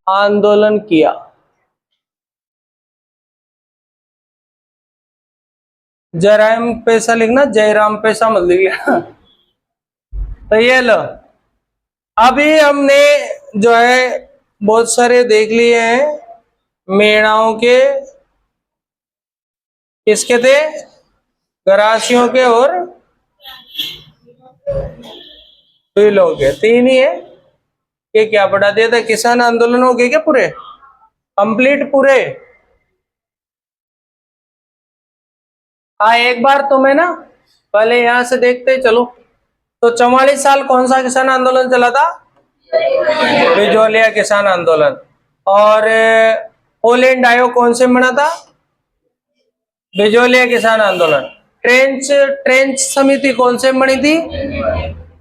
आंदोलन किया? जयराम पैसा लिखना, जयराम पैसा मत लिखना। तो ये लो, अभी हमने जो है बहुत सारे देख लिए हैं मेणाओं के, किसके थे, गरासियों के और भीलों के, तीन ही है। ये क्या पढ़ा दिया था, किसान आंदोलन हो गए क्या पूरे कंप्लीट पूरे? हाँ, एक बार तुम्हें ना पहले यहां से देखते चलो। तो 44 साल कौन सा किसान आंदोलन चला था? बिजोलिया किसान आंदोलन। और पोलैंड आयोग कौन से बना था? बिजोलिया किसान आंदोलन। ट्रेंच समिति कौन से बनी थी?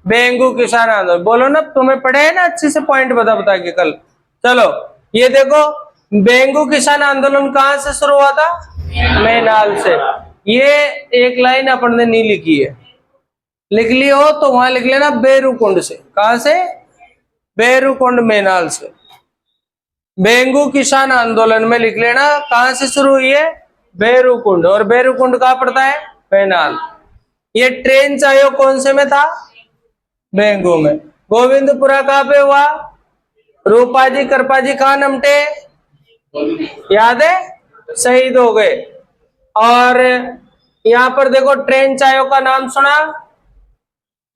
बेंगू किसान आंदोलन। बोलो ना, तुम्हें पढ़े है ना अच्छे से, पॉइंट बता बता के कल। चलो ये देखो, बेंगू किसान आंदोलन कहां से शुरू हुआ था? मैनाल से। ये एक लाइन अपन ने नहीं लिखी है, लिख ली हो तो वहां लिख लेना बेरुकुंड से। कहां से? बेरुकुंड मैनाल से। बेंगू किसान आंदोलन में लिख लेना कहां से शुरू हुई है? बेरुकुंड। और बेरुकुंड कहां पड़ता है? मैनाल। ये ट्रेंच आयोग कौन से में था? बेंगू में। गोविंदपुरा कहां पे हुआ? रूपाजी करपाजी कहां नमटे? याद है? शहीद हो गए। और यहां पर देखो ट्रेंच आयोग का नाम सुना?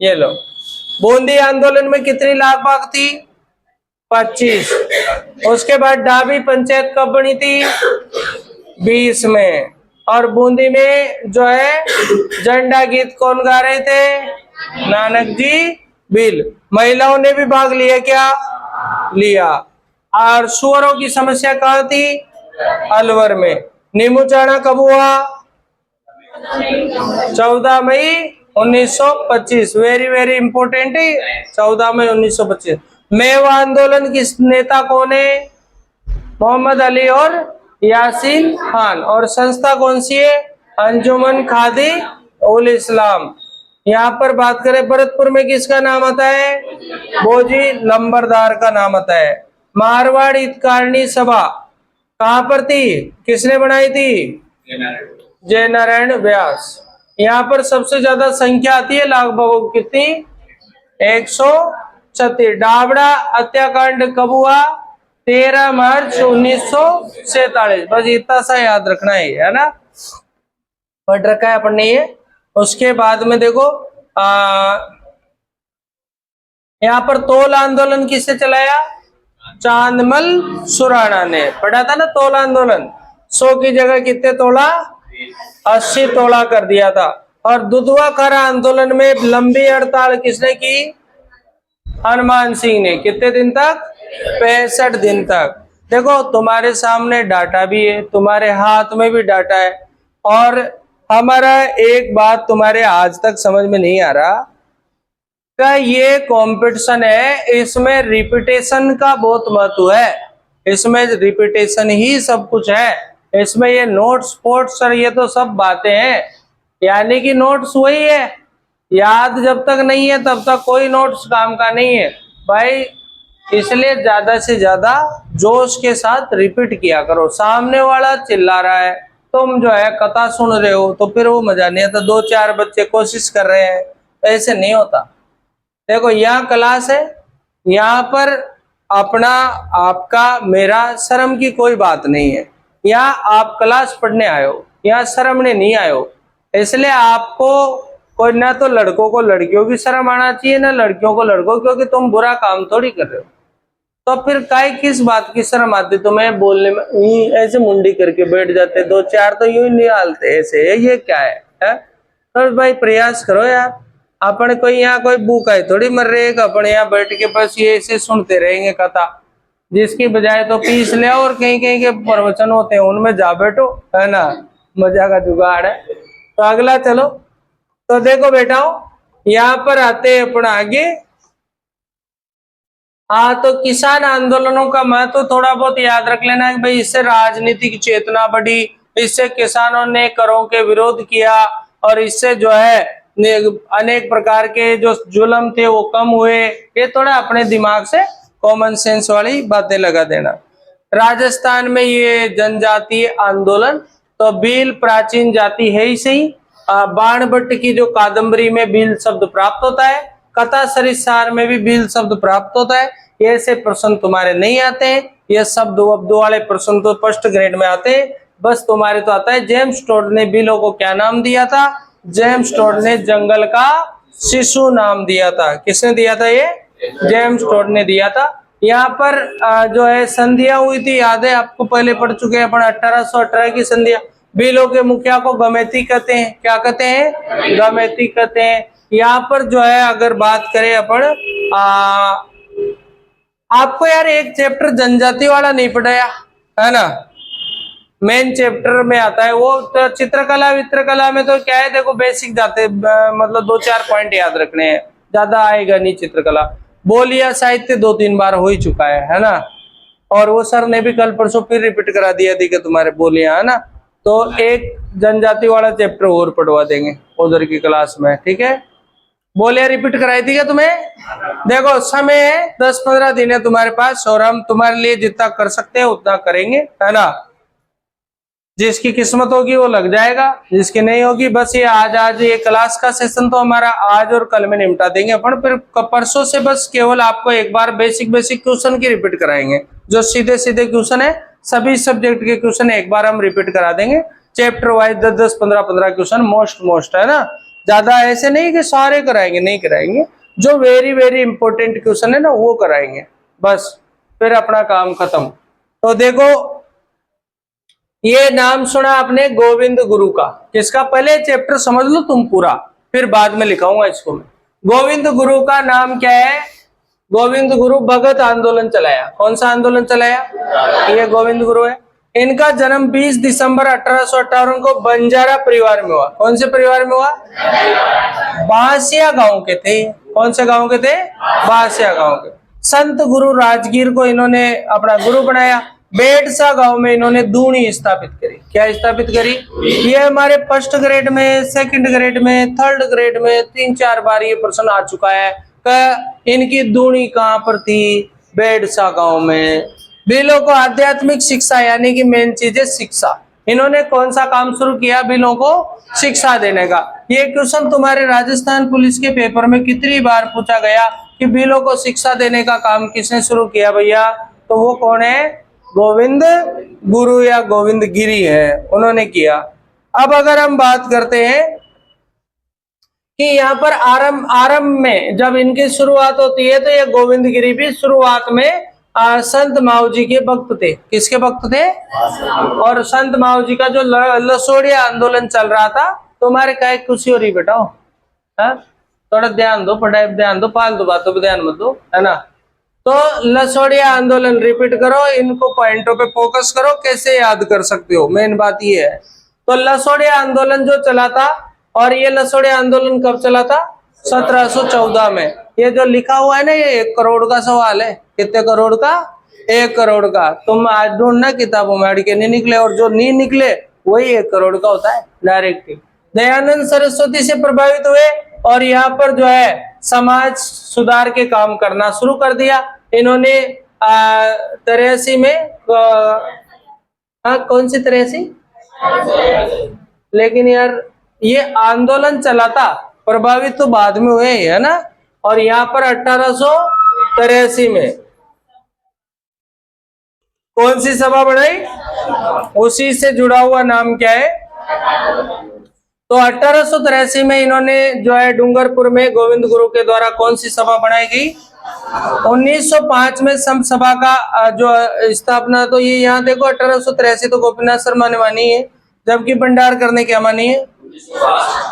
ये लो। बूंदी आंदोलन में कितनी लाख बाग थी? 25। उसके बाद डाबी पंचायत कब बनी थी? 20 में। और बूंदी में जो है झंडा गीत कौन गा रहे थे? नानक जी भील। महिलाओं ने भी भाग लिया क्या? लिया। और सुअरों की समस्या कहाँ थी? अलवर में। नींबू चाणा कब हुआ? 14 मई 1925। वेरी वेरी इंपोर्टेंट है, 14 मई 1925। मेवा आंदोलन किस नेता कौन है? मोहम्मद अली और यासीन खान। और संस्था कौन सी है? अंजुमन खादी उल इस्लाम। यहाँ पर बात करें भरतपुर में किसका नाम आता है? बोजी लंबरदार का नाम आता है। मारवाड़ हितकारिणी सभा कहाँ पर थी? किसने बनाई थी? जय नारायण व्यास। यहाँ पर सबसे ज्यादा संख्या आती है लाख बागों की, कितनी? 136। डाबड़ा हत्याकांड कब हुआ? 13 मार्च 1947। बस इतना सा याद रखना है ना, पढ़ रखा है अपन ने ये। उसके बाद में देखो यहाँ पर तोल आंदोलन किससे चलाया? चांदमल सुराणा ने। पढ़ा था ना तोल आंदोलन, 100 की जगह कितने तोला? 80 तोला कर दिया था। और दुधवा खरा आंदोलन में लंबी हड़ताल किसने की? हनुमान सिंह ने। कितने दिन तक? 65 दिन तक। देखो तुम्हारे सामने डाटा भी है, तुम्हारे हाथ में भी डाटा है। और हमारा एक बात तुम्हारे आज तक समझ में नहीं आ रहा का, ये कंपटीशन है, इसमें रिपीटेशन का बहुत महत्व है। इसमें रिपीटेशन ही सब कुछ है। इसमें ये नोट्स फोट्स और ये तो सब बातें हैं, यानी कि नोट्स वही है, याद जब तक नहीं है तब तक कोई नोट्स काम का नहीं है भाई। इसलिए ज्यादा से ज्यादा जोश के साथ रिपीट किया करो। सामने वाला चिल्ला रहा है, तुम जो है कथा सुन रहे हो, तो फिर वो मजा नहीं आता। 2-4 बच्चे कोशिश कर रहे हैं, तो ऐसे नहीं होता। देखो यहाँ क्लास है, यहाँ पर अपना आपका मेरा शर्म की कोई बात नहीं है। यहाँ आप क्लास पढ़ने आए हो, यहाँ शर्मने नहीं आए हो। इसलिए आपको कोई, ना तो लड़कों को लड़कियों की शर्म आना चाहिए, ना लड़कियों को लड़कों, क्योंकि तुम बुरा काम थोड़ी कर रहे हो। तो फिर काय किस बात की शर्म आती तुम्हें बोलने में? ऐसे मुंडी करके बैठ जाते, 2-4 तो यूं ही निकालते ऐसे, ये क्या है? तो भाई प्रयास करो यार। अपन कोई यहाँ कोई भूख है थोड़ी मर रहे हैं, अपन यहाँ बैठ के बस ये ऐसे सुनते रहेंगे कथा, जिसकी बजाय तो पीस ले और कहीं कहीं के प्रवचन होते हैं उनमें जा बैठो, है ना, मजा का जुगाड़ है। तो अगला चलो, तो देखो बेटाओ यहाँ पर आते हैं अपन आगे। हाँ, तो किसान आंदोलनों का महत्व थोड़ा बहुत याद रख लेना है कि भाई इससे राजनीतिक चेतना बढ़ी, इससे किसानों ने करों के विरोध किया, और इससे जो है अनेक प्रकार के जो जुल्म थे वो कम हुए। ये थोड़ा अपने दिमाग से कॉमन सेंस वाली बातें लगा देना। राजस्थान में ये जनजातीय आंदोलन, तो भील प्राचीन जाति है ही सही। बाणभट्ट की जो कादम्बरी में भील शब्द प्राप्त होता है, कथा सरिसार में भी भील शब्द प्राप्त होता है। ये ऐसे प्रश्न तुम्हारे नहीं आते हैं, ये शब्द वब्द वाले प्रश्न तो फर्स्ट ग्रेड में आते हैं। बस तुम्हारे तो आता है जेम्स टोड ने भीलों को क्या नाम दिया था? जेम्स टोड ने जंगल का शिशु नाम दिया था। किसने दिया था? ये जेम्स टोड ने दिया था। यहाँ पर जो है संधिया हुई थी, याद है आपको? पहले पढ़ चुके हैं अपन 1818 की संधिया। भीलों के मुखिया को गमेती कहते हैं। क्या कहते हैं? गमेती कहते हैं। यहाँ पर जो है अगर बात करें अपन, आपको यार एक चैप्टर जनजाति वाला नहीं पढ़ाया है ना, मेन चैप्टर में आता है वो। तो चित्रकला वित्रकला में तो क्या है, देखो बेसिक जाते, मतलब 2-4 पॉइंट याद रखने हैं, ज्यादा आएगा नहीं। चित्रकला बोलिया साहित्य 2-3 बार हो ही चुका है ना, और वो सर ने भी कल परसों फिर रिपीट करा दिया थी कि तुम्हारे बोलिया, है ना। तो एक जनजाति वाला चैप्टर और पढ़वा देंगे उधर की क्लास में, ठीक है। बोलिया रिपीट कराई थी क्या तुम्हें? देखो समय है 10-15 दिन है तुम्हारे पास, और हम तुम्हारे लिए जितना कर सकते हैं उतना करेंगे, है ना। जिसकी किस्मत होगी वो लग जाएगा, जिसकी नहीं होगी बस ये आज ये क्लास का सेशन तो हमारा आज और कल में निपटा देंगे अपन। फिर परसों से बस केवल आपको एक बार बेसिक क्वेश्चन की रिपीट कराएंगे। जो सीधे सीधे क्वेश्चन है, सभी सब्जेक्ट के क्वेश्चन एक बार हम रिपीट करा देंगे। चैप्टर वाइज 10-10, 15-15 क्वेश्चन मोस्ट है ना। ज्यादा ऐसे नहीं कि सारे कराएंगे, नहीं कराएंगे। जो वेरी वेरी इंपॉर्टेंट क्वेश्चन है ना वो कराएंगे, बस फिर अपना काम खत्म। तो देखो ये नाम सुना आपने गोविंद गुरु का, किसका? पहले चैप्टर समझ लो तुम पूरा, फिर बाद में लिखाऊंगा इसको मैं। गोविंद गुरु का नाम क्या है? गोविंद गुरु भगत आंदोलन चलाया। कौन सा आंदोलन चलाया? ये गोविंद गुरु है। इनका जन्म 20 दिसंबर 1858 को बंजारा परिवार में हुआ। कौन से परिवार में हुआ? बांसिया गांव के थे। कौन से गांव के थे? बांसिया गांव के। संत गुरु राजगीर को इन्होंने अपना गुरु बनाया। बेडसा गांव में इन्होंने दूणी स्थापित करी। क्या स्थापित करी? ये हमारे फर्स्ट ग्रेड में, सेकंड ग्रेड में, थर्ड ग्रेड में 3-4 बार ये प्रश्न आ चुका है। इनकी दूणी कहाँ पर थी? बेडसा गांव में। भीलों को आध्यात्मिक शिक्षा, यानी कि मेन चीज है शिक्षा। इन्होंने कौन सा काम शुरू किया? भीलों को शिक्षा देने का। ये क्वेश्चन तुम्हारे राजस्थान पुलिस के पेपर में कितनी बार पूछा गया कि भीलों को शिक्षा देने का काम किसने शुरू किया भैया? तो वो कौन है? गोविंद गुरु या गोविंद गिरी है, उन्होंने किया। अब अगर हम बात करते हैं कि यहाँ पर आरंभ में जब इनकी शुरुआत होती है, तो ये गोविंद गिरी भी शुरुआत में संत माऊ जी के भक्त थे। किसके भक्त थे? और संत माऊ जी का जो लसोड़िया आंदोलन चल रहा था, तुम्हारे क्या खुशी हो रही बेटा? थोड़ा ध्यान दो, पढ़ाई ध्यान दो, फालतू बातों पर ध्यान मत दो, है ना। तो लसोड़िया आंदोलन रिपीट करो, इनको पॉइंटों पे फोकस करो, कैसे याद कर सकते हो, मेन बात ये है। तो लसोड़िया आंदोलन जो चला था, और ये लसोड़िया आंदोलन कब चला था? 1714 में। ये जो लिखा हुआ है ना, ये 1 करोड़ का सवाल है। कितने करोड़ का? 1 करोड़ का। तुम आज ढूंढना किताबों में, अड़ के नहीं निकले, और जो नहीं निकले वही 1 करोड़ का होता है डायरेक्ट। दयानंद सरस्वती से प्रभावित हुए और यहाँ पर जो है समाज सुधार के काम करना शुरू कर दिया इन्होंने। 83 में कौन सी 83? लेकिन यार ये आंदोलन चला था, प्रभावित तो बाद में हुए, है ना। और यहाँ पर 1883 में कौन सी सभा बनाई? उसी से जुड़ा हुआ नाम क्या है? तो 1883 में इन्होंने जो है डूंगरपुर में गोविंद गुरु के द्वारा कौन सी सभा बनाई गई? 1905 में सम सभा का जो स्थापना। तो ये यहाँ देखो 1883 तो गोपीनाथ शर्मा ने मानी है, जबकि भंडार करने क्या मानी है?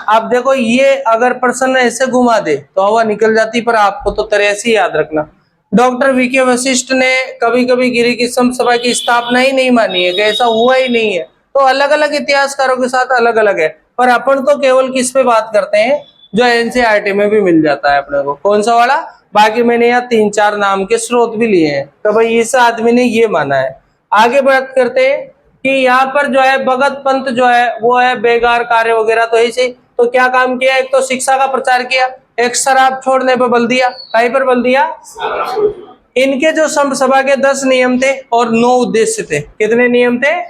आप देखो ये अगर प्रश्न ऐसे घुमा दे तो हवा निकल जाती, पर आपको तो 83 याद रखना। डॉक्टर वीके वशिष्ठ ने कभी कभी गिरी की सम सभा की स्थापना ही नहीं मानी है, कि ऐसा हुआ ही नहीं है। तो अलग अलग इतिहासकारों के साथ अलग अलग है, पर अपन तो केवल किस पे बात करते हैं जो एनसीईआरटी में भी मिल जाता है अपने को। कौन सा वाला? बाकी मैंने यहाँ 3-4 नाम के स्रोत भी लिए हैं, तो भाई इस आदमी ने ये माना है। आगे बात करते हैं कि यहाँ पर जो है भगत पंथ जो है वो है बेगार कार्य वगैरह, तो ऐसे तो क्या काम किया? एक तो शिक्षा का प्रचार किया, एक शराब छोड़ने पर बल दिया। कहीं पर बल दिया? इनके जो संघ सभा के 10 नियम थे और 9 उद्देश्य थे। कितने नियम थे?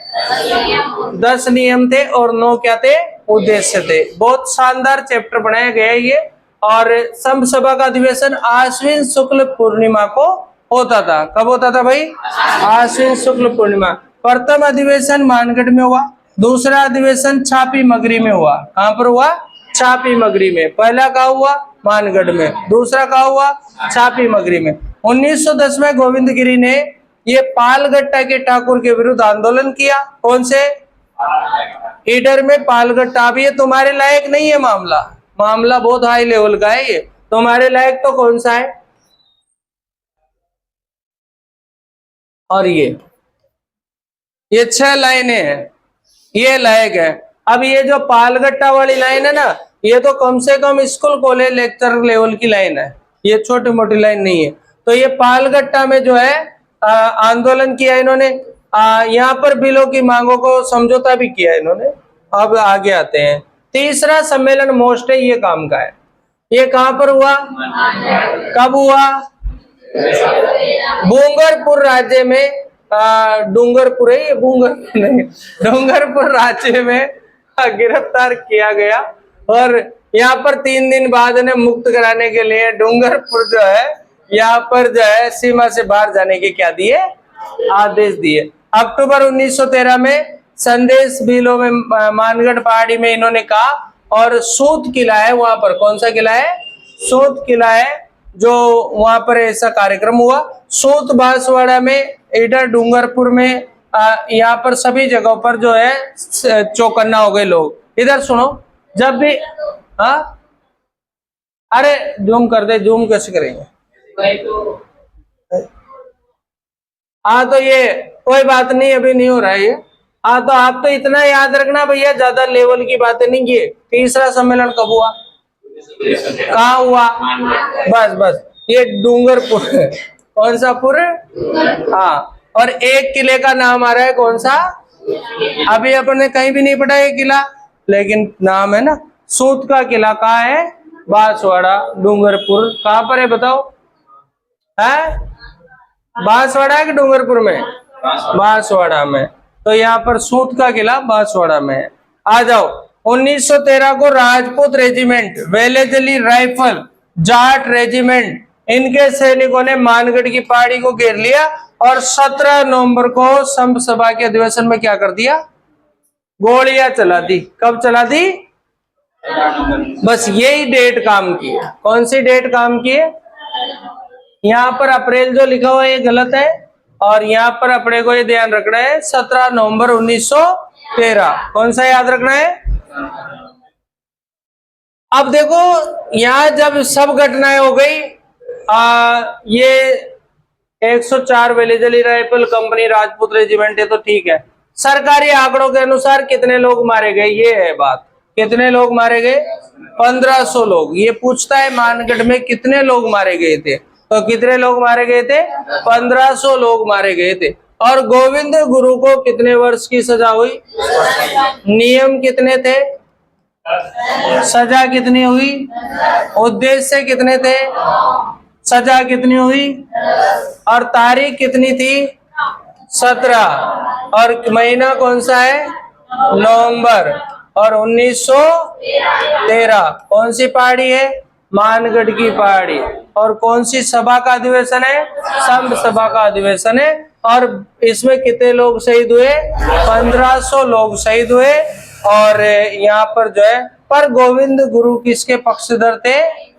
10 नियम थे और 9 क्या थे? उद्देश्य थे। बहुत शानदार चैप्टर बनाया गया है ये। और संघ सभा का अधिवेशन आश्विन शुक्ल पूर्णिमा को होता था। कब होता था भाई? आश्विन शुक्ल पूर्णिमा। प्रथम अधिवेशन मानगढ़ में हुआ, दूसरा अधिवेशन छापी मगरी में हुआ। कहां पर हुआ? छापी मगरी में। पहला कहा हुआ? मानगढ़ में। दूसरा कहा हुआ? छापी मगरी में। 1910 में गोविंद गिरी ने ये पालगट्टा के ठाकुर के विरुद्ध आंदोलन किया। कौन से? ईडर में पालगट्टा। अब ये तुम्हारे लायक नहीं है मामला, मामला बहुत हाई लेवल का है। ये तुम्हारे लायक तो कौन सा है? और ये 6 लाइनें हैं, ये लायक है। अब ये जो पालगट्टा वाली लाइन है ना, ये तो कम से कम स्कूल कॉलेज लेक्चर लेवल की लाइन है, ये छोटी मोटी लाइन नहीं है। तो ये पालगट्टा में जो है आंदोलन किया इन्होंने। यहाँ पर बिलों की मांगों को समझौता भी किया इन्होंने। अब आगे आते हैं। तीसरा सम्मेलन मोस्ट है, ये काम का है। ये कहां पर हुआ? कब हुआ? डूंगरपुर राज्य में। डूंगरपुर है ये, डूंगर नहीं, डूंगरपुर राज्य में गिरफ्तार किया गया। और यहाँ पर 3 दिन बाद इन्हें मुक्त कराने के लिए डूंगरपुर जो है, यहाँ पर जो है सीमा से बाहर जाने के क्या दिए? आदेश दिए। अक्टूबर 1913 में संदेश बिलो में मानगढ़ पहाड़ी में इन्होंने कहा। और सूत किला है वहां पर। कौन सा किला है? सूत किला है, जो वहां पर ऐसा कार्यक्रम हुआ। सूत बांसवाड़ा में, इधर डूंगरपुर में, यहाँ पर सभी जगहों पर जो है चौकन्ना हो गए लोग। इधर सुनो, जब भी अरे जूम कर दे, जूम कैसे करेंगे? तो ये कोई बात नहीं, अभी नहीं हो रहा है ये। तो आप तो इतना याद रखना भैया, ज्यादा लेवल की बातें नहीं की। तीसरा सम्मेलन कब हुआ? कहाँ हुआ? बस ये डूंगरपुर। कौन सा पुर? हाँ। और एक किले का नाम आ रहा है, कौन सा? अभी अपन ने कहीं भी नहीं पढ़ा ये किला, लेकिन नाम है ना, सूत का किला। कहाँ है? बांसवाड़ा, डूंगरपुर। कहाँ पर है बताओ? है बांसवाड़ा है कि डूंगरपुर में? बांसवाड़ा में। तो यहाँ पर सूत का किला बांसवाड़ा में है। आ जाओ। 1913 को Rajput regiment, Wellesley rifle, Jat regiment, इनके सैनिकों ने मानगढ़ की पहाड़ी को घेर लिया। और 17 नवंबर को संघ सभा के अधिवेशन में क्या कर दिया? गोलियां चला दी। कब चला दी? बस यही डेट काम की है। कौन सी डेट काम की है? यहाँ पर अप्रैल जो लिखा हुआ है ये गलत है, और यहाँ पर अपने को ये ध्यान रखना है 17 नवंबर 1913। कौन सा याद रखना है? अब देखो, यहाँ जब सब घटनाएं हो गई, ये 104 Wellesley rifle company Rajput regiment है, तो ठीक है। सरकारी आंकड़ों के अनुसार कितने लोग मारे गए, ये है बात। कितने लोग मारे गए? 1500 लोग। ये पूछता है मानगढ़ में कितने लोग मारे गए थे, तो कितने लोग मारे गए थे? 1500 लोग मारे गए थे। और गोविंद गुरु को कितने वर्ष की सजा हुई? नियम कितने थे? सजा कितनी हुई? उद्देश्य कितने थे? सजा कितनी हुई? और तारीख कितनी थी? 17। और महीना कौन सा है? नवंबर। और 1913। कौन सी पहाड़ी है? मानगढ़ की पहाड़ी। और कौन सी सभा का अधिवेशन है? संघ सभा का अधिवेशन है। और इसमें कितने लोग शहीद हुए? 1500 लोग शहीद हुए। और यहाँ पर जो है, पर गोविंद गुरु किसके पक्षधर थे?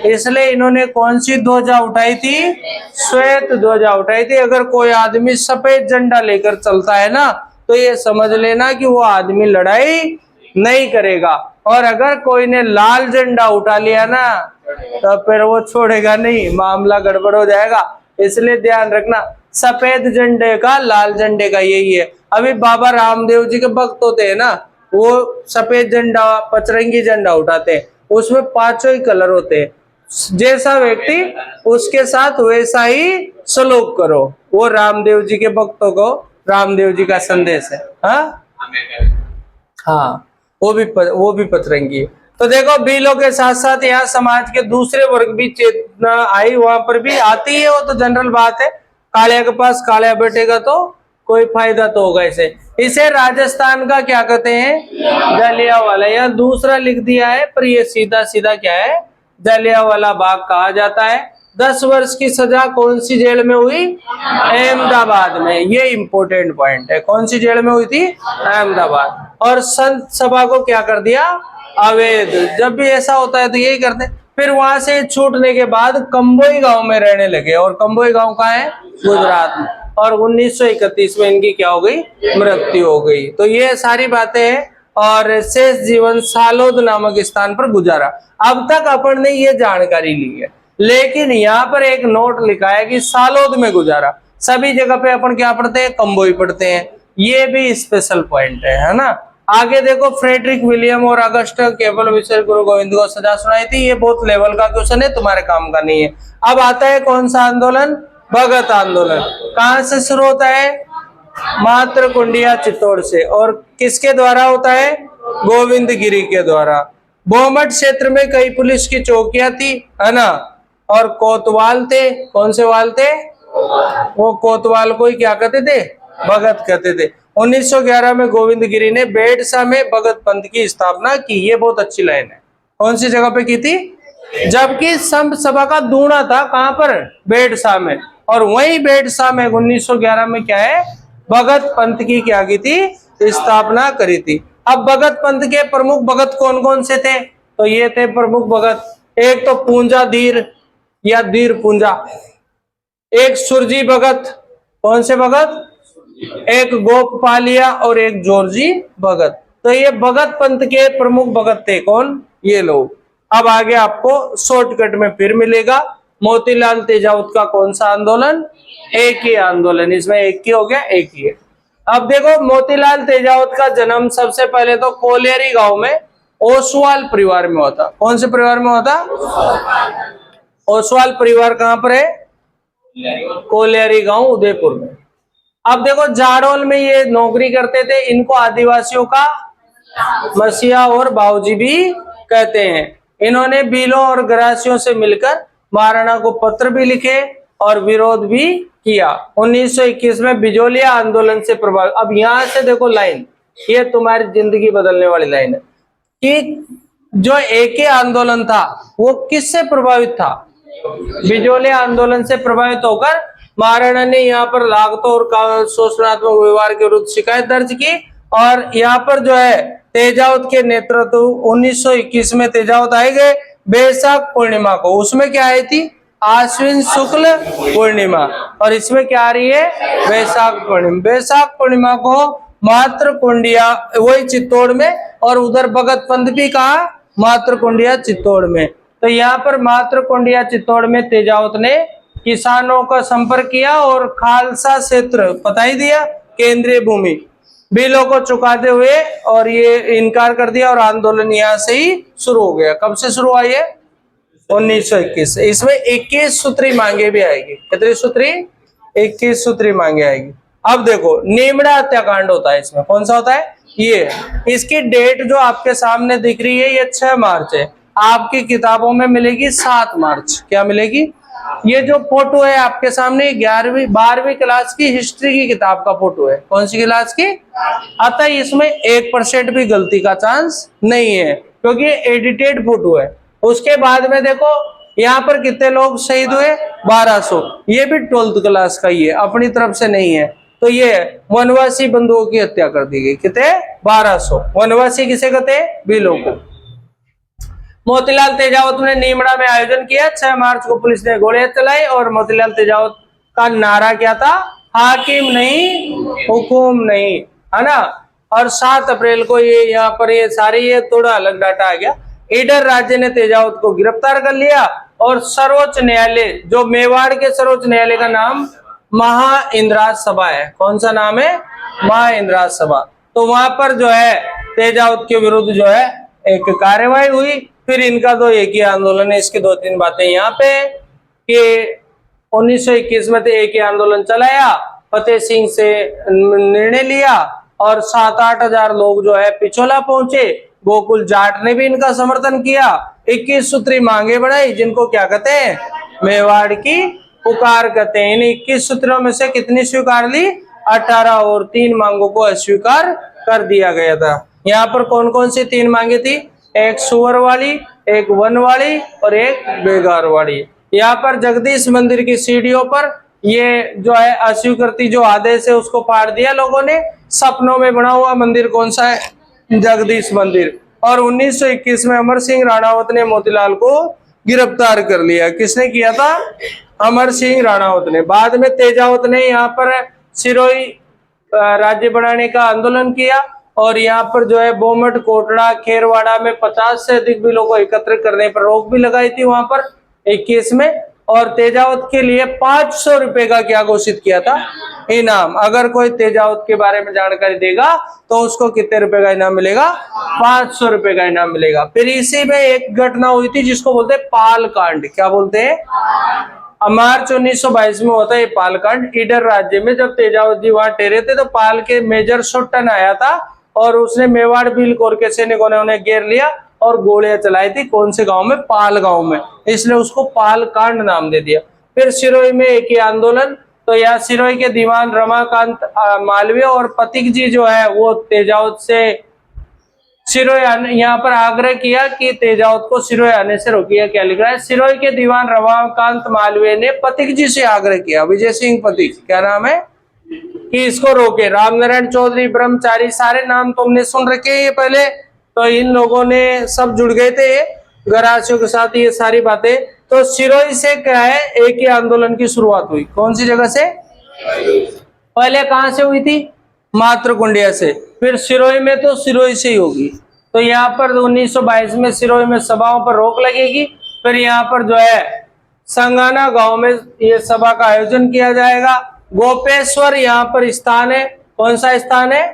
इसलिए इन्होंने कौन सी ध्वजा उठाई थी? श्वेत ध्वजा उठाई थी। अगर कोई आदमी सफेद झंडा लेकर चलता है ना, तो ये समझ लेना कि वो आदमी लड़ाई नहीं करेगा। और अगर कोई ने लाल झंडा उठा लिया ना, तो फिर वो छोड़ेगा नहीं, मामला गड़बड़ हो जाएगा। इसलिए ध्यान रखना, सफेद झंडे का, लाल झंडे का यही है। अभी बाबा रामदेव जी के भक्त होते हैं ना, वो सफेद झंडा, पचरंगी झंडा उठाते हैं। उसमें 5 ही कलर होते हैं। जैसा व्यक्ति उसके साथ वैसा ही सलूक करो। वो रामदेव जी के भक्तों को रामदेव जी का संदेश है। हाँ, वो भी पतरंगी है। तो देखो बीलो के साथ साथ यहाँ समाज के दूसरे वर्ग भी चेतना आई, वहां पर भी आती है, वो तो जनरल बात है। कालिया के पास कालिया बैठेगा तो कोई फायदा तो होगा इसे। इसे राजस्थान का क्या कहते हैं, जलियांवाला। यह दूसरा लिख दिया है पर ये सीधा सीधा क्या है, जलियांवाला बाग कहा जाता है। 10 वर्ष की सजा कौन सी जेल में हुई, अहमदाबाद में। ये इंपॉर्टेंट पॉइंट है, कौन सी जेल में हुई थी, अहमदाबाद। और संत सभा को क्या कर दिया, अवैध। जब भी ऐसा होता है तो यही करते हैं। फिर वहां से छूटने के बाद कंबोई गांव में रहने लगे, और कंबोई गांव कहाँ है, गुजरात में। और 1931 में इनकी क्या हो गई, मृत्यु हो गई। तो ये सारी बातें हैं। और शेष जीवन सालोद नामक स्थान पर गुजारा। अब तक अपन ने ये जानकारी ली है, लेकिन यहाँ पर एक नोट लिखा है कि सालोद में गुजारा। सभी जगह पे अपन क्या पढ़ते हैं, कंबोई पढ़ते हैं। ये भी स्पेशल पॉइंट है ना। आगे देखो, फ्रेडरिक विलियम और अगस्ट केवल विशेष गुरु गोविंद को सजा सुनाई थी। ये बहुत लेवल का क्वेश्चन है, तुम्हारे काम का नहीं है। अब आता है कौन सा आंदोलन, भगत आंदोलन। कहां से शुरू होता है, मात्र कुंडिया चित्तौड़ से। और किसके द्वारा होता है, गोविंद गिरी के द्वारा। बोमट क्षेत्र में कई पुलिस की चौकियां थी, है ना। और कोतवाल थे, कौन से वाल थे, वो कोतवाल को ही क्या कहते थे, भगत कहते थे। 1911 में गोविंद गिरी ने बेडसा में भगत पंथ की स्थापना की। ये बहुत अच्छी लाइन है। कौन सी जगह पे की थी, जबकि संत सभा का दूना था कहां पर, बेडसा में। और वही बेडसा में 1911 में क्या है, भगत पंथ की क्या की थी, स्थापना करी थी। अब भगत पंथ के प्रमुख भगत कौन कौन से थे, तो ये थे प्रमुख भगत। एक तो पूंजा धीर या धीर पूंजा, एक सुरजी भगत, कौन से भगत, एक गोपपालिया और एक जोरजी भगत। तो ये भगत पंथ के प्रमुख भगत थे, कौन, ये लोग। अब आगे आपको शॉर्टकट में फिर मिलेगा। मोतीलाल तेजावत का कौन सा आंदोलन, एक ही आंदोलन। इसमें एक ही हो गया, एक ही है। अब देखो, मोतीलाल तेजावत का जन्म सबसे पहले तो कोलेरी गांव में ओसवाल परिवार में होता। कौन से परिवार में होता, ओसवाल परिवार कहां पर है, कोलेरी गांव, उदयपुर में। अब देखो, जाडौल में ये नौकरी करते थे। इनको आदिवासियों का मसीहा और बाऊजी भी कहते हैं। इन्होंने बीलों और गरासियों से मिलकर महाराणा को पत्र भी लिखे और विरोध भी किया। 1921 में बिजोलिया आंदोलन से प्रभावित। अब यहां से देखो लाइन, ये तुम्हारी जिंदगी बदलने वाली लाइन है कि जो एके आंदोलन था वो किससे प्रभावित था, बिजोलिया आंदोलन से प्रभावित होकर महाराणा ने यहाँ पर लागतों और शोषणात्मक व्यवहार के विरुद्ध शिकायत दर्ज की। और यहाँ पर जो है तेजावत के नेतृत्व 1921 में तेजावत आए गए बैसाख पूर्णिमा को। उसमें क्या आई थी, आश्विन शुक्ल पूर्णिमा, और इसमें क्या आ रही है, बैसाख पूर्णिमा। बैसाख पूर्णिमा को मात्र कुंडिया, वही चित्तौड़ में, और उधर भगत पंथ भी कहा, मात्र कुंडिया चित्तौड़ में। तो यहाँ पर मात्र कुंडिया चित्तौड़ में तेजावत ने किसानों का संपर्क किया और खालसा क्षेत्र बता ही दिया, केंद्रीय भूमि, बिलों को चुकाते हुए और ये इनकार कर दिया। और आंदोलन यहाँ से ही शुरू हो गया। कब से शुरू हुआ ये, 1921 से। इसमें 21 सूत्री मांगे भी आएगी। कितनी सूत्री, 21 सूत्री मांगे आएगी। अब देखो, नीमड़ा हत्याकांड होता है इसमें। कौन सा होता है, ये। इसकी डेट जो आपके सामने दिख रही है ये 6 मार्च है। आपकी किताबों में मिलेगी 7 मार्च। क्या मिलेगी, ये जो फोटो है आपके सामने 11वीं 12वीं क्लास की हिस्ट्री की किताब का फोटो है। कौन सी क्लास की, अतः इसमें 1% भी गलती का चांस नहीं है, क्योंकि एडिटेड फोटो है। उसके बाद में देखो, यहाँ पर कितने लोग शहीद हुए, 1200। ये भी 12th क्लास का ही है, अपनी तरफ से नहीं है। तो ये वनवासी बंधुओं की हत्या कर दी गई। कितने, 1200। वनवासी किसे कहते हैं, बिलों को। मोतीलाल तेजावत ने नीमड़ा में आयोजन किया। 6 मार्च को पुलिस ने गोलियां चलाई और मोतीलाल तेजावत का नारा क्या था, हाकिम नहीं हुकुम नहीं, है ना। और 7 अप्रैल को ये यहाँ पर ये सारी ये थोड़ा अलग डाटा आ गया। ईडर राज्य ने तेजावत को गिरफ्तार कर लिया और सर्वोच्च न्यायालय, जो मेवाड़ के सर्वोच्च न्यायालय का नाम महा इंद्राज सभा है। कौन सा नाम है, महा इंद्राज सभा। तो वहां पर जो है तेजावत के विरुद्ध जो है एक कार्यवाही हुई। फिर इनका तो एक ही आंदोलन है। इसकी 2-3 बातें यहाँ पे कि 1921 में तो एक ही आंदोलन चलाया, फतेह सिंह से निर्णय लिया और 7-8 हजार लोग जो है पिछोला पहुंचे। गोकुल जाट ने भी इनका समर्थन किया। 21 सूत्री मांगे बढ़ाई, जिनको क्या कहते हैं, मेवाड़ की पुकार कहते हैं। इन 21 सूत्रों में से कितनी स्वीकार ली, 18, और 3 मांगों को अस्वीकार कर दिया गया था। यहाँ पर कौन कौन सी 3 मांगे थी, एक सुअर वाली, एक वन वाली और एक बेगार वाली। यहाँ पर जगदीश मंदिर की सीढ़ियों पर ये जो है अस्वीकृति जो आदेश है उसको फाड़ दिया लोगों ने। सपनों में बना हुआ मंदिर कौन सा है, जगदीश मंदिर। और 1921 में अमर सिंह राणावत ने मोतीलाल को गिरफ्तार कर लिया। किसने किया था, अमर सिंह राणावत ने। बाद में तेजावत ने यहाँ पर सिरोही राज्य बनाने का आंदोलन किया और यहाँ पर जो है बोमट, कोटड़ा, खेरवाड़ा में 50 से अधिक बिलों को एकत्र करने पर रोक भी लगाई थी वहां पर 21 में। और तेजावत के लिए 500 रुपए का क्या घोषित किया था, इनाम। अगर कोई तेजावत के बारे में जानकारी देगा तो उसको कितने रुपए का इनाम मिलेगा, 500 रुपए का इनाम मिलेगा। फिर इसी में एक घटना हुई थी जिसको बोलते हैं पाल कांड। क्या बोलते हैं, मार्च 1922 में होता है पाल कांड। ईडर राज्य में जब तेजावत जी वहां ठहरे थे तो पाल के मेजर सुट्टन आया था और उसने मेवाड़ भील कोर के सैनिकों ने उन्हें घेर लिया और गोलियां चलाई थी। कौन से गांव में, पाल गांव में, इसलिए उसको पाल कांड नाम दे दिया। फिर सिरोही में एक ही आंदोलन, तो यहाँ सिरोही के दीवान रमाकांत मालवीय और पथिक जी जो है वो तेजावत से सिरोही यहाँ पर आग्रह किया कि तेजावत को सिरोही आने से रोकिए। क्या लिख रहा है, सिरोही के दीवान रमाकांत मालवीय ने पथिक जी से आग्रह किया, विजय सिंह पथिक क्या नाम है, कि इसको रोके। रामनारायण चौधरी, ब्रह्मचारी, सारे नाम तुमने सुन रखे हैं ये पहले। तो इन लोगों ने सब जुड़ गए थे गरासियों के साथ ये सारी बातें। तो सिरोही से क्या है, एक ही आंदोलन की शुरुआत हुई। कौन सी जगह से, पहले कहां से हुई थी, मातृकुंडिया से। फिर सिरोही में तो सिरोही से ही होगी। तो यहाँ पर 1922 में सिरोही में सभाओं पर रोक लगेगी। फिर यहाँ पर जो है संगाना गांव में ये सभा का आयोजन किया जाएगा। गोपेश्वर यहाँ पर स्थान है, कौन सा स्थान है,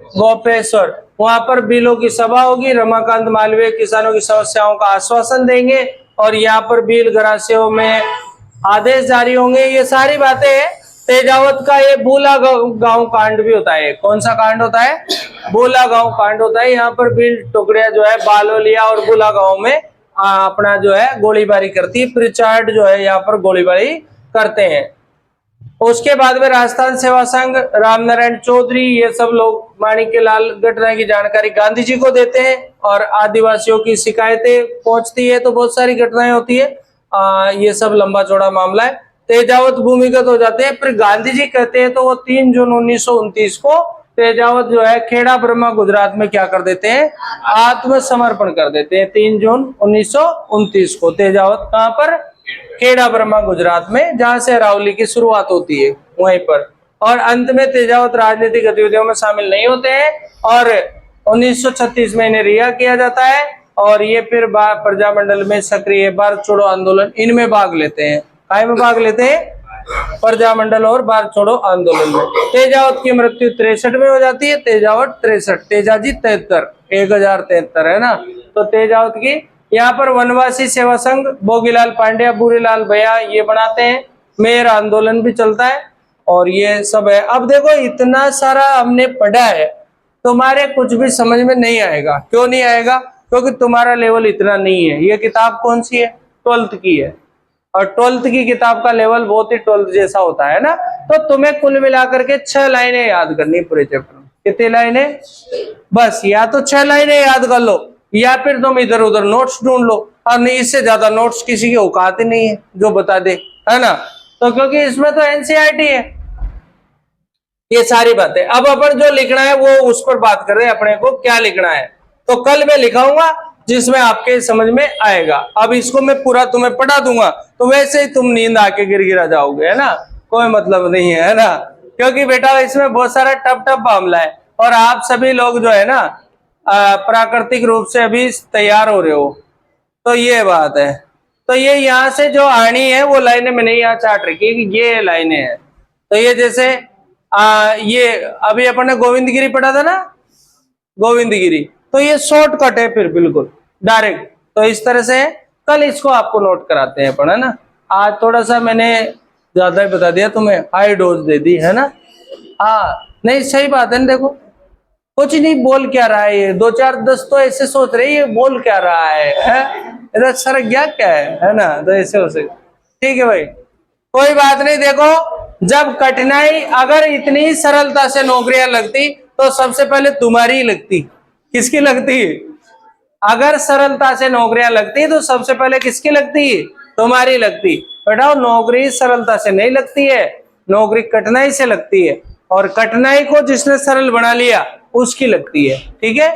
गोपेश्वर। वहां पर बिलों की सभा होगी। रमाकांत मालवीय किसानों की समस्याओं का आश्वासन देंगे और यहाँ पर बिल गरासियों में आदेश जारी होंगे। ये सारी बातें तेजावत का ये बूला गांव कांड भी होता है। कौन सा कांड होता है, बूला गांव कांड होता है। यहाँ पर बिल टुकड़िया जो है बालोलिया और बूला गांव में अपना जो है गोलीबारी करती है। प्रिचार्ड जो है यहाँ पर गोलीबारी करते हैं। उसके बाद में राजस्थान सेवा संघ, रामनारायण चौधरी, ये सब लोग माणिक्यलाल घटना की जानकारी गांधी जी को देते हैं और आदिवासियों की शिकायतें पहुंचती है तो बहुत सारी घटनाएं होती है। ये सब लंबा चौड़ा मामला है। तेजावत भूमिगत हो जाते हैं। फिर गांधी जी कहते हैं तो वो 3 जून 1929 को तेजावत जो है खेड़ा ब्रह्मा गुजरात में क्या कर देते हैं, आत्मसमर्पण कर देते हैं। 3 जून 1929 को तेजावत कहां पर, खेड़ा ब्रह्मा गुजरात में, जहां से अरावली की शुरुआत होती है वहीं पर। और अंत में तेजावत राजनीतिक गतिविधियों में शामिल नहीं होते हैं और 1936 में इन्हें रिहा किया जाता है और ये फिर प्रजामंडल में सक्रिय भारत छोड़ो आंदोलन इनमें भाग लेते हैं। काय में भाग लेते हैं, प्रजामंडल और भारत छोड़ो आंदोलन में। तेजावत की मृत्यु 63 में हो जाती है। तेजावत 63, तेजाजी 73, 1073 है ना। तो तेजावत की यहाँ पर वनवासी सेवा संघ, भोगीलाल पांड्या, बुरीलाल भैया ये बनाते हैं। मेयर आंदोलन भी चलता है और ये सब है। अब देखो इतना सारा हमने पढ़ा है, तुम्हारे कुछ भी समझ में नहीं आएगा। क्यों नहीं आएगा, क्योंकि तुम्हारा लेवल इतना नहीं है। ये किताब कौन सी है, 12th की है और 12th की किताब का लेवल बहुत ही 12th जैसा होता है ना। तो तुम्हें कुल मिलाकर के 6 लाइनें याद करनी पूरे चैप्टर में। कितनी लाइनें, बस या तो 6 लाइनें याद कर लो या फिर तुम इधर उधर नोट्स ढूंढ लो। और नहीं, इससे ज्यादा नोट्स किसी की औकात ही नहीं है जो बता दे, है ना। तो क्योंकि इसमें तो एनसीईआरटी है ये सारी बातें। अब अपन जो लिखना है वो उस पर बात कर रहे हैं, अपने को क्या लिखना है। तो कल मैं लिखाऊंगा जिसमें आपके समझ में आएगा। अब इसको मैं पूरा तुम्हें पढ़ा दूंगा तो वैसे ही तुम नींद आके गिरा जाओगे, है ना, कोई मतलब नहीं है ना। क्योंकि बेटा इसमें बहुत सारा टफ मामला है और आप सभी लोग जो है ना प्राकृतिक रूप से अभी तैयार हो रहे हो। तो ये बात है। तो ये यहाँ से जो आनी है वो लाइनें मैंने यहाँ चार्ट रखी कि ये लाइनें हैं। तो ये जैसे ये अभी अपन ने गोविंदगिरी पढ़ा था ना, गोविंदगिरी, तो ये शॉर्टकट है फिर बिल्कुल डायरेक्ट। तो इस तरह से कल इसको आपको नोट कराते हैं अपन, है ना। आज थोड़ा सा मैंने ज्यादा ही बता दिया तुम्हें, हाई डोज दे दी है ना। हाँ नहीं सही बात है ना। देखो कुछ नहीं, बोल क्या रहा है ये, 2-4-10 तो ऐसे सोच रहे ये बोल क्या रहा है? इधर सर गया क्या है ना? तो ऐसे हो सकता। ठीक है भाई, कोई बात नहीं। देखो, जब कठिनाई, अगर इतनी सरलता से नौकरियां लगती तो सबसे पहले तुम्हारी लगती। किसकी लगती? अगर सरलता से नौकरियां लगती तो सबसे पहले किसकी लगती? तुम्हारी लगती। बेटा नौकरी सरलता से नहीं लगती है, नौकरी कठिनाई से लगती है, और कठिनाई को जिसने सरल बना लिया उसकी लगती है। ठीक है।